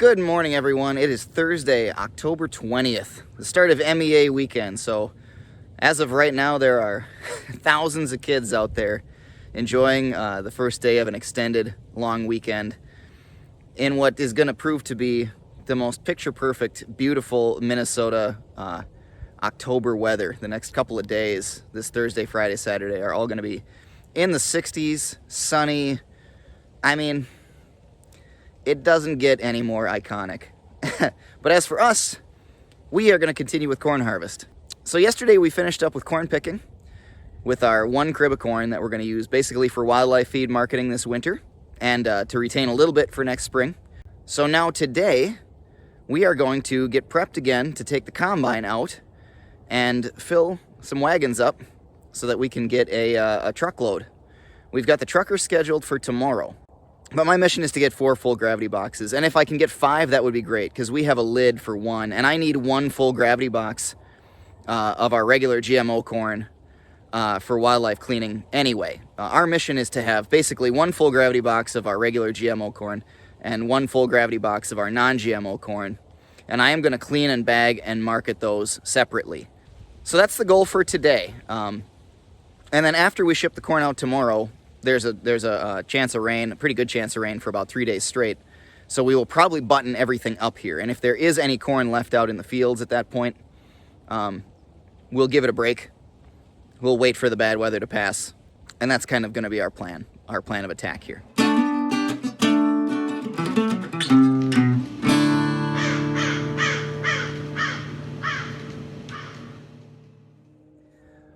Good morning, everyone. It is Thursday, October 20th, the start of MEA weekend. So as of right now, there are thousands of kids out there enjoying the first day of an extended long weekend in what is going to prove to be the most picture-perfect, beautiful Minnesota October weather. The next couple of days, this Thursday, Friday, Saturday, are all going to be in the 60s, sunny. I mean, it doesn't get any more iconic. But as for us, we are going to continue with corn harvest. So yesterday we finished up with corn picking with our one crib of corn that we're going to use basically for wildlife feed marketing this winter and to retain a little bit for next spring. So now today we are going to get prepped again to take the combine out and fill some wagons up so that we can get a truckload. We've got the trucker scheduled for tomorrow. But my mission is to get 4 full gravity boxes. And if I can get 5, that would be great, because we have a lid for 1. And I need 1 full gravity box of our regular GMO corn for wildlife cleaning anyway. Our mission is to have basically 1 full gravity box of our regular GMO corn and 1 full gravity box of our non-GMO corn. And I am going to clean and bag and market those separately. So that's the goal for today. And then after we ship the corn out tomorrow, there's a chance of rain, a pretty good chance of rain for about 3 days straight. So we will probably button everything up here. And if there is any corn left out in the fields at that point, we'll give it a break. We'll wait for the bad weather to pass. And that's kind of going to be our plan of attack here.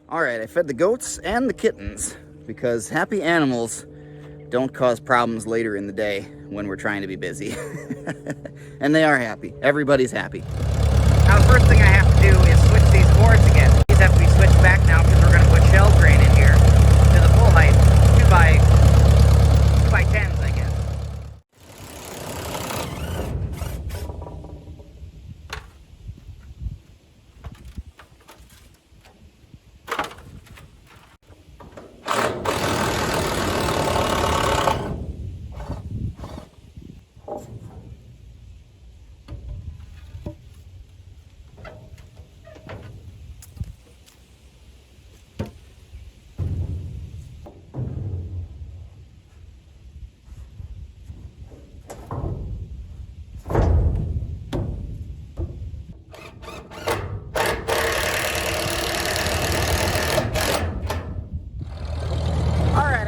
All right, I fed the goats and the kittens, because happy animals don't cause problems later in the day when we're trying to be busy. And they are happy. Everybody's happy. Now the first thing I have to do is switch these boards again. These have to be switched back now because we're going to put shell grain in here to the full height, 2 by 10s, I guess.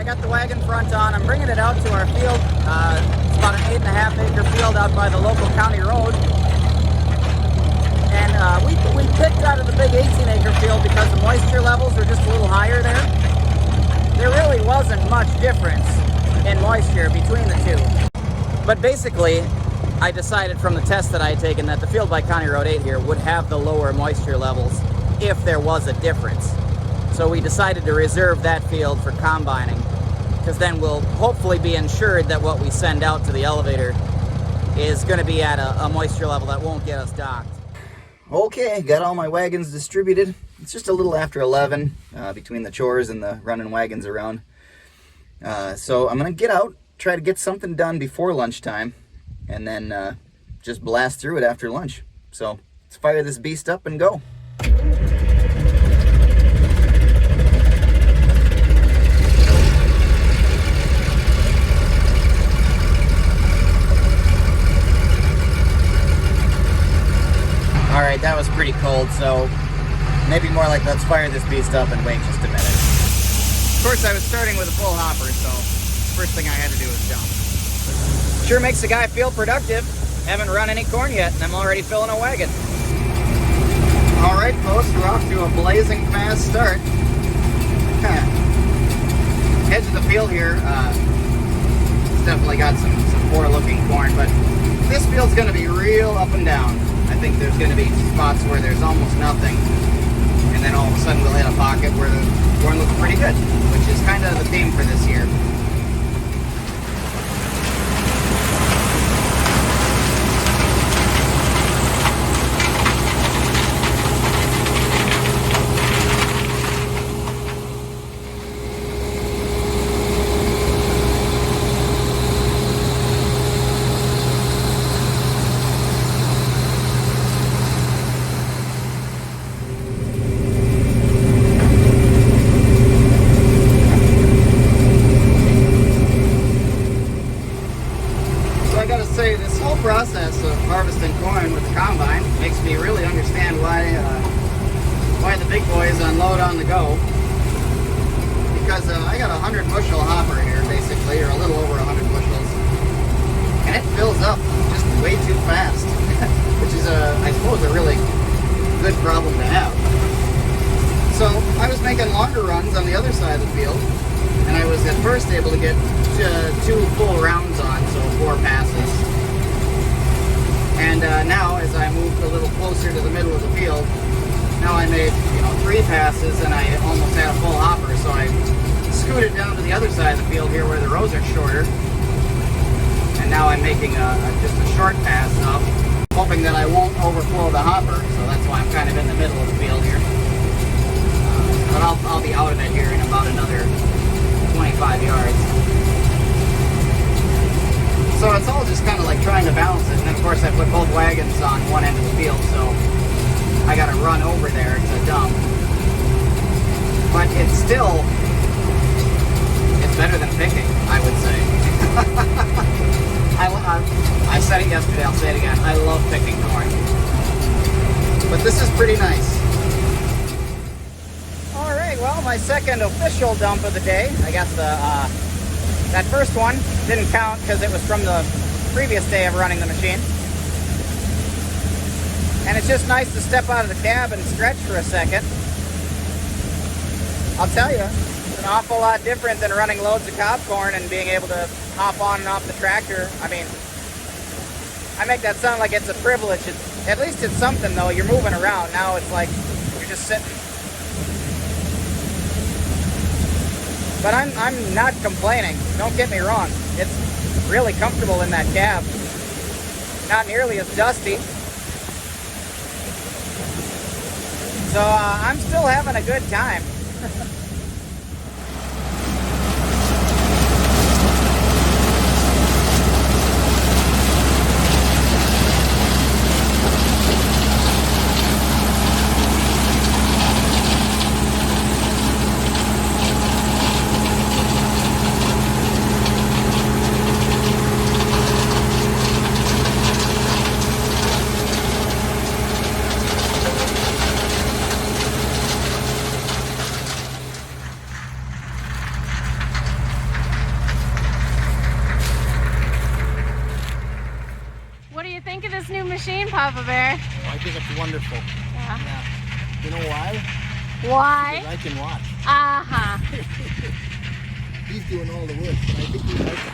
Got the wagon front on. I'm bringing it out to our field. It's about an 8.5 acre field out by the local county road. And we picked out of the big 18 acre field because the moisture levels were just a little higher there. There really wasn't much difference in moisture between the two. But basically, I decided from the test that I had taken that the field by County Road 8 here would have the lower moisture levels if there was a difference. So we decided to reserve that field for combining, because then we'll hopefully be ensured that what we send out to the elevator is going to be at a moisture level that won't get us docked. Okay, got all my wagons distributed. It's just a little after 11 between the chores and the running wagons around. So I'm going to get out, try to get something done before lunchtime, and then just blast through it after lunch. So let's fire this beast up and go. All right, that was pretty cold, so maybe more like let's fire this beast up and wait just a minute. Of course, I was starting with a full hopper, so first thing I had to do was jump. Sure makes a guy feel productive. Haven't run any corn yet, and I'm already filling a wagon. All right, folks, we're off to a blazing fast start. Edge of the field here, it's definitely got some poor-looking corn, but this field's going to be real up and down. I think there's going to be spots where there's almost nothing, and then all of a sudden we'll hit a pocket where the corn looks pretty good, which is kind of the theme for this year. say this whole process of harvesting corn with the combine makes me really understand why the big boys unload on the go. Because I got a 100 bushel hopper here, basically, or a little over 100 bushels, and it fills up just way too fast, which is I suppose a really good problem to have. So I was making longer runs on the other side of the field, and I was at first able to get 2 full rounds on, so 4 passes. And now, as I moved a little closer to the middle of the field, now I made 3 passes, and I almost had a full hopper. So I scooted down to the other side of the field here, where the rows are shorter, and now I'm making just a short pass up, hoping that I won't overflow the hopper. So that's why I'm kind of in the middle of the field here. But I'll be out of it here in about another 25 yards. So it's all just kind of like trying to balance it. And then of course I put both wagons on one end of the field, so I gotta run over there to dump. But it's better than picking, I would say. I said it yesterday, I'll say it again. I love picking corn. But this is pretty nice. Well, my second official dump of the day. I guess that first one didn't count because it was from the previous day of running the machine. And it's just nice to step out of the cab and stretch for a second. I'll tell you, it's an awful lot different than running loads of cob corn and being able to hop on and off the tractor. I mean, I make that sound like it's a privilege. At least it's something, though. You're moving around. Now it's like you're just sitting. But I'm not complaining. Don't get me wrong. It's really comfortable in that cab. Not nearly as dusty. So I'm still having a good time. Think of this new machine, Papa Bear? I think it's wonderful. Yeah. You know why? Why? Because I can watch. Uh-huh. He's doing all the work, but I think he likes it.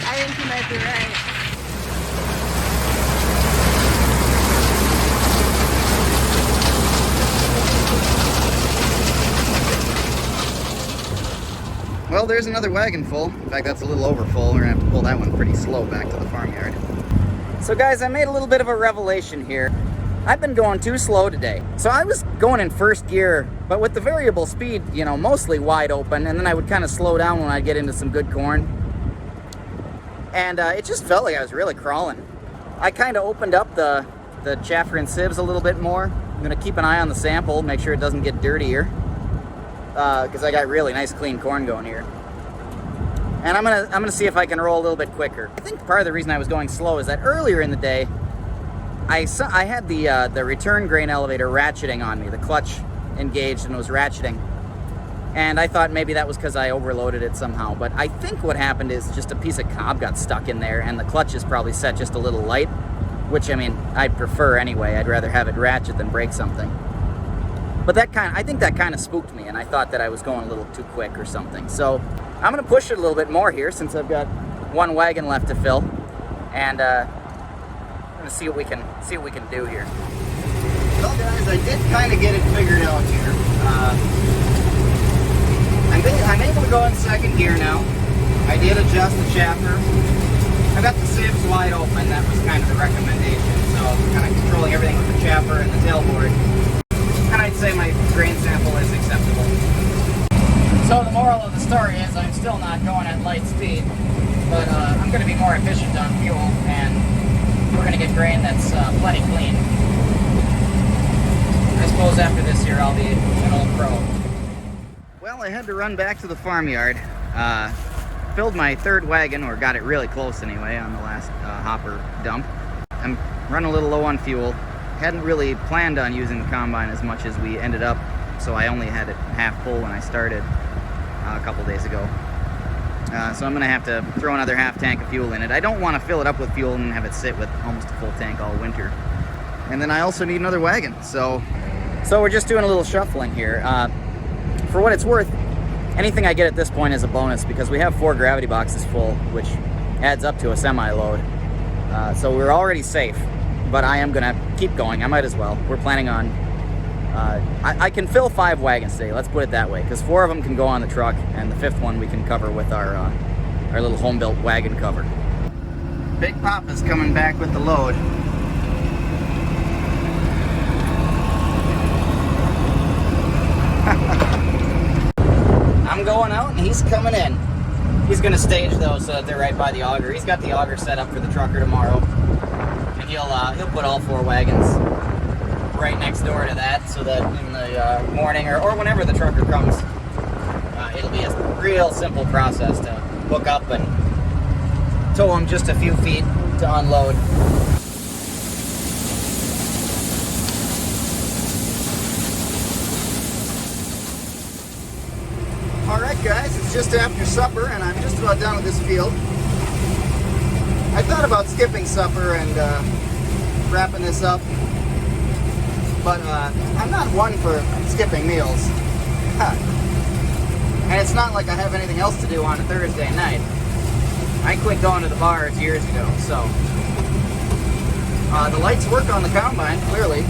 I think you might be right. Well, there's another wagon full. In fact, that's a little over full. We're gonna have to pull that one pretty slow back to the farmyard. So guys, I made a little bit of a revelation here. I've been going too slow today. So I was going in first gear, but with the variable speed, mostly wide open, and then I would kind of slow down when I'd get into some good corn. And it just felt like I was really crawling. I kind of opened up the chaffer and sieves a little bit more. I'm gonna keep an eye on the sample, make sure it doesn't get dirtier. Because I got really nice clean corn going here. And I'm gonna see if I can roll a little bit quicker. I think part of the reason I was going slow is that earlier in the day, I had the return grain elevator ratcheting on me. The clutch engaged and was ratcheting. And I thought maybe that was because I overloaded it somehow. But I think what happened is just a piece of cob got stuck in there, and the clutch is probably set just a little light, which, I mean, I'd prefer anyway. I'd rather have it ratchet than break something. But I think that kind of spooked me, and I thought that I was going a little too quick or something. So I'm going to push it a little bit more here since I've got one wagon left to fill, and I'm going to see what we can do here. Well, guys, I did kind of get it figured out here. I'm able to go in second gear now. I did adjust the chaffer. I got the sieves wide open. That was kind of the recommendation. So kind of controlling everything with the chaffer and the tailboard. And I'd say my grain sample is acceptable. So the moral of the story is I'm still not going at light speed, but I'm going to be more efficient on fuel, and we're going to get grain that's plenty clean. I suppose after this year I'll be an old pro. Well, I had to run back to the farmyard. filled my third wagon, or got it really close anyway, on the last hopper dump. I'm running a little low on fuel. Hadn't really planned on using the combine as much as we ended up, so I only had it half full when I started a couple days ago. So I'm gonna have to throw another half tank of fuel in it. I don't want to fill it up with fuel and have it sit with almost a full tank all winter. And then I also need another wagon, so we're just doing a little shuffling here. For what it's worth, anything I get at this point is a bonus, because we have 4 gravity boxes full, which adds up to a semi-load. So we're already safe, but I am gonna keep going. I might as well. We're planning on, I can fill 5 wagons today, let's put it that way, because 4 of them can go on the truck, and the 5th one we can cover with our little home-built wagon cover. Big Papa's coming back with the load. I'm going out and he's coming in. He's gonna stage those so that they're right by the auger. He's got the auger set up for the trucker tomorrow, and he'll put all 4 wagons right next door to that, so that in the morning or whenever the trucker comes, it'll be a real simple process to hook up and tow them just a few feet to unload. Alright guys, it's just after supper and I'm just about done with this field. I thought about skipping supper and wrapping this up, but I'm not one for skipping meals. And it's not like I have anything else to do on a Thursday night. I quit going to the bars years ago, so the lights work on the combine, clearly.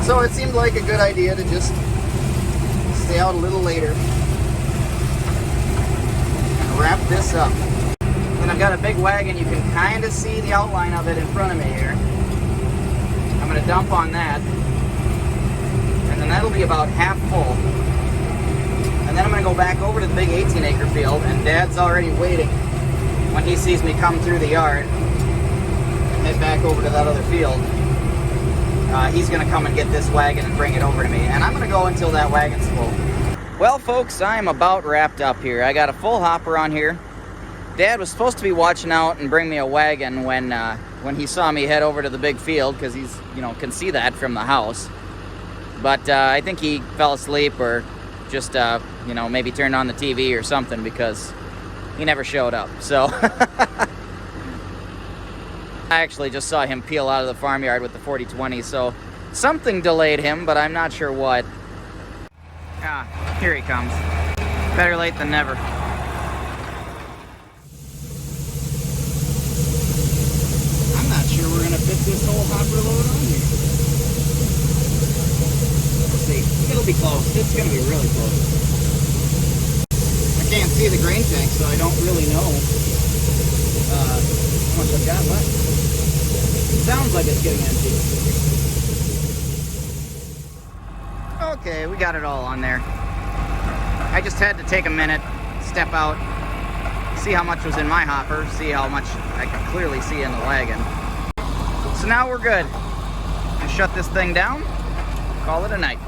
So it seemed like a good idea to just stay out a little later and wrap this up. Then I've got a big wagon. You can kind of see the outline of it in front of me here. I'm going to dump on that, and then that'll be about half full. And then I'm going to go back over to the big 18-acre field, and Dad's already waiting when he sees me come through the yard and head back over to that other field. He's going to come and get this wagon and bring it over to me, and I'm going to go until that wagon's full. Well, folks, I'm about wrapped up here. I got a full hopper on here. Dad was supposed to be watching out and bring me a wagon when he saw me head over to the big field, because he's, can see that from the house. But I think he fell asleep, or just, maybe turned on the TV or something, because he never showed up. So I actually just saw him peel out of the farmyard with the 40-20, so something delayed him, but I'm not sure what. Ah, here he comes. Better late than never. I'm not sure we're gonna fit this whole hopper load on here. We'll see. It'll be close. It's gonna be really close. I can't see the grain tank, so I don't really know how much I've got left. Sounds like it's getting empty. Okay, we got it all on there. I just had to take a minute, step out, see how much was in my hopper, see how much I could clearly see in the wagon. So now we're good. And shut this thing down, call it a night.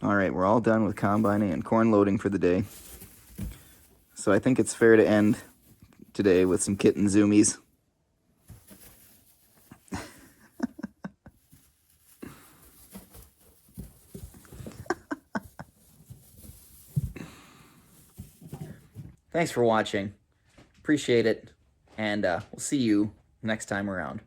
Alright, we're all done with combining and corn loading for the day. So I think it's fair to end today with some kitten zoomies. Thanks for watching. Appreciate it. And we'll see you next time around.